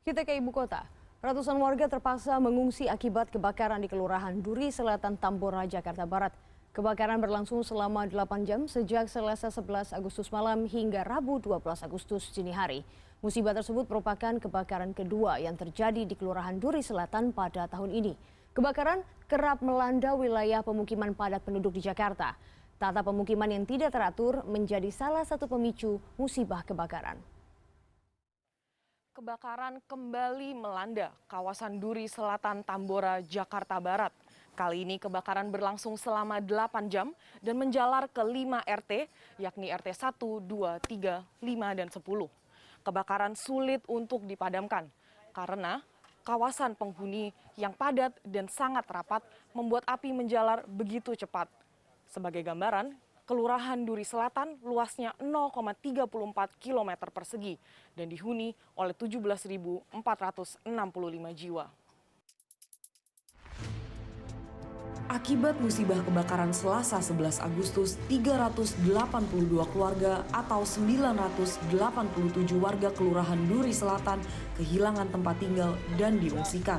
Kita ke ibu kota. Ratusan warga terpaksa mengungsi akibat kebakaran di Kelurahan Duri Selatan, Tambora, Jakarta Barat. Kebakaran berlangsung selama 8 jam sejak Selasa 11 Agustus malam hingga Rabu 12 Agustus dini hari. Musibah tersebut merupakan kebakaran kedua yang terjadi di Kelurahan Duri Selatan pada tahun ini. Kebakaran kerap melanda wilayah pemukiman padat penduduk di Jakarta. Tata pemukiman yang tidak teratur menjadi salah satu pemicu musibah kebakaran. Kebakaran kembali melanda kawasan Duri Selatan, Tambora, Jakarta Barat. Kali ini kebakaran berlangsung selama 8 jam dan menjalar ke 5 RT, yakni RT 1, 2, 3, 5, dan 10. Kebakaran sulit untuk dipadamkan karena kawasan penghuni yang padat dan sangat rapat membuat api menjalar begitu cepat. Sebagai gambaran, Kelurahan Duri Selatan luasnya 0,34 km persegi dan dihuni oleh 17.465 jiwa. Akibat musibah kebakaran Selasa 11 Agustus, 382 keluarga atau 987 warga Kelurahan Duri Selatan kehilangan tempat tinggal dan diungsikan.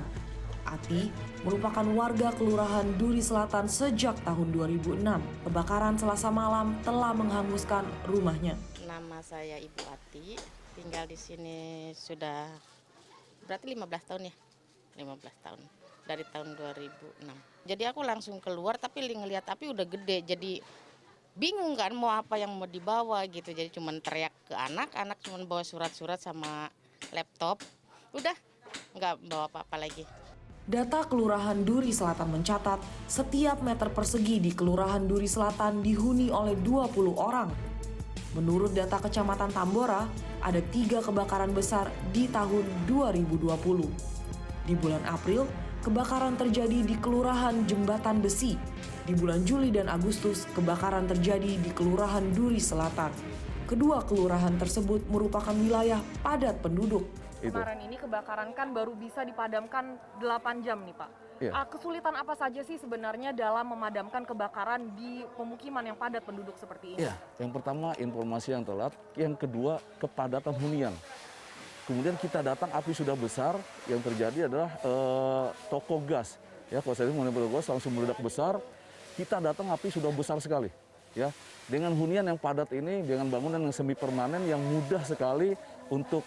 Ati merupakan warga Kelurahan Duri Selatan sejak tahun 2006. Kebakaran Selasa malam telah menghanguskan rumahnya. Nama saya Ibu Ati, tinggal di sini sudah berarti 15 tahun ya. 15 tahun. Dari tahun 2006. Jadi aku langsung keluar tapi ngelihat api udah gede. Jadi bingung kan mau apa yang mau dibawa gitu. Jadi cuman teriak ke anak cuman bawa surat-surat sama laptop. Udah nggak bawa apa-apa lagi. Data Kelurahan Duri Selatan mencatat, setiap meter persegi di Kelurahan Duri Selatan dihuni oleh 20 orang. Menurut data Kecamatan Tambora, ada 3 kebakaran besar di tahun 2020. Di bulan April, kebakaran terjadi di Kelurahan Jembatan Besi. Di bulan Juli dan Agustus, kebakaran terjadi di Kelurahan Duri Selatan. Kedua kelurahan tersebut merupakan wilayah padat penduduk. Kemarin ini kebakaran kan baru bisa dipadamkan 8 jam nih Pak. Iya. Kesulitan apa saja sih sebenarnya dalam memadamkan kebakaran di pemukiman yang padat penduduk seperti ini? Iya, yang pertama informasi yang telat, yang kedua kepadatan hunian. Kemudian kita datang api sudah besar, yang terjadi adalah toko gas. Ya, kalau saya mengenai toko gas langsung meledak besar, kita datang api sudah besar sekali. Ya, dengan hunian yang padat ini, dengan bangunan yang semi permanen yang mudah sekali untuk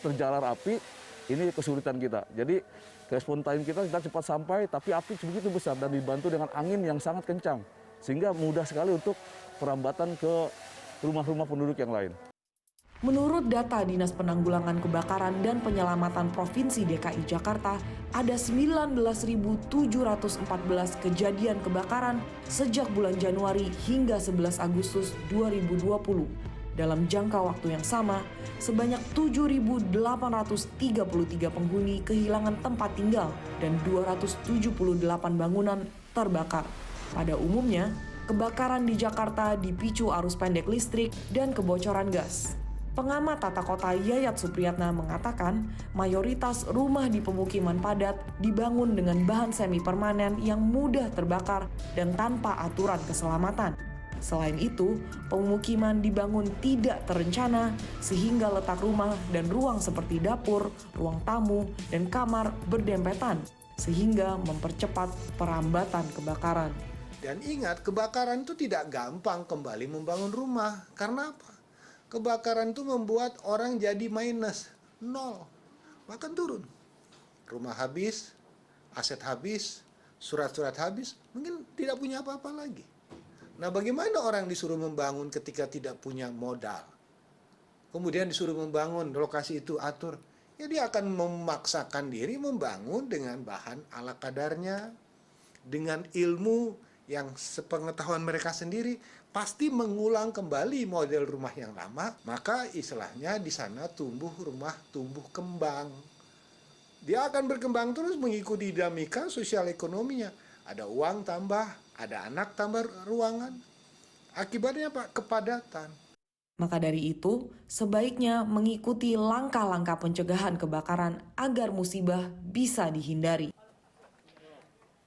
terjalar api, ini kesulitan kita. Jadi respon time kita cepat sampai, tapi api begitu besar dan dibantu dengan angin yang sangat kencang, sehingga mudah sekali untuk perambatan ke rumah-rumah penduduk yang lain. Menurut data Dinas Penanggulangan Kebakaran dan Penyelamatan Provinsi DKI Jakarta, ada 19.714 kejadian kebakaran sejak bulan Januari hingga 11 Agustus 2020. Dalam jangka waktu yang sama, sebanyak 7.833 penghuni kehilangan tempat tinggal dan 278 bangunan terbakar. Pada umumnya, kebakaran di Jakarta dipicu arus pendek listrik dan kebocoran gas. Pengamat tata kota Yayat Supriyatna mengatakan, mayoritas rumah di pemukiman padat dibangun dengan bahan semi permanen yang mudah terbakar dan tanpa aturan keselamatan. Selain itu, pemukiman dibangun tidak terencana sehingga letak rumah dan ruang seperti dapur, ruang tamu, dan kamar berdempetan sehingga mempercepat perambatan kebakaran. Dan ingat, kebakaran itu tidak gampang kembali membangun rumah. Karena apa? Kebakaran itu membuat orang jadi minus, 0, bahkan turun. Rumah habis, aset habis, surat-surat habis, mungkin tidak punya apa-apa lagi. Nah, bagaimana orang disuruh membangun ketika tidak punya modal? Kemudian disuruh membangun, lokasi itu atur. Ya dia akan memaksakan diri membangun dengan bahan ala kadarnya, dengan ilmu yang sepengetahuan mereka sendiri, pasti mengulang kembali model rumah yang lama, maka istilahnya di sana tumbuh rumah, tumbuh kembang. Dia akan berkembang terus mengikuti dinamika sosial ekonominya. Ada uang tambah, ada anak tambah ruangan. Akibatnya Pak, kepadatan. Maka dari itu, sebaiknya mengikuti langkah-langkah pencegahan kebakaran agar musibah bisa dihindari.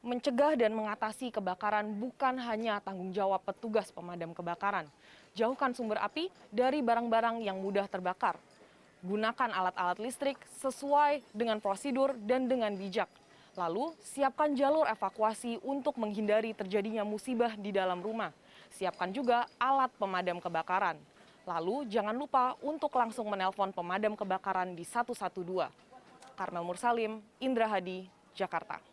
Mencegah dan mengatasi kebakaran bukan hanya tanggung jawab petugas pemadam kebakaran. Jauhkan sumber api dari barang-barang yang mudah terbakar. Gunakan alat-alat listrik sesuai dengan prosedur dan dengan bijak. Lalu, siapkan jalur evakuasi untuk menghindari terjadinya musibah di dalam rumah. Siapkan juga alat pemadam kebakaran. Lalu, jangan lupa untuk langsung menelpon pemadam kebakaran di 112. Karmel Mursalim, Indra Hadi, Jakarta.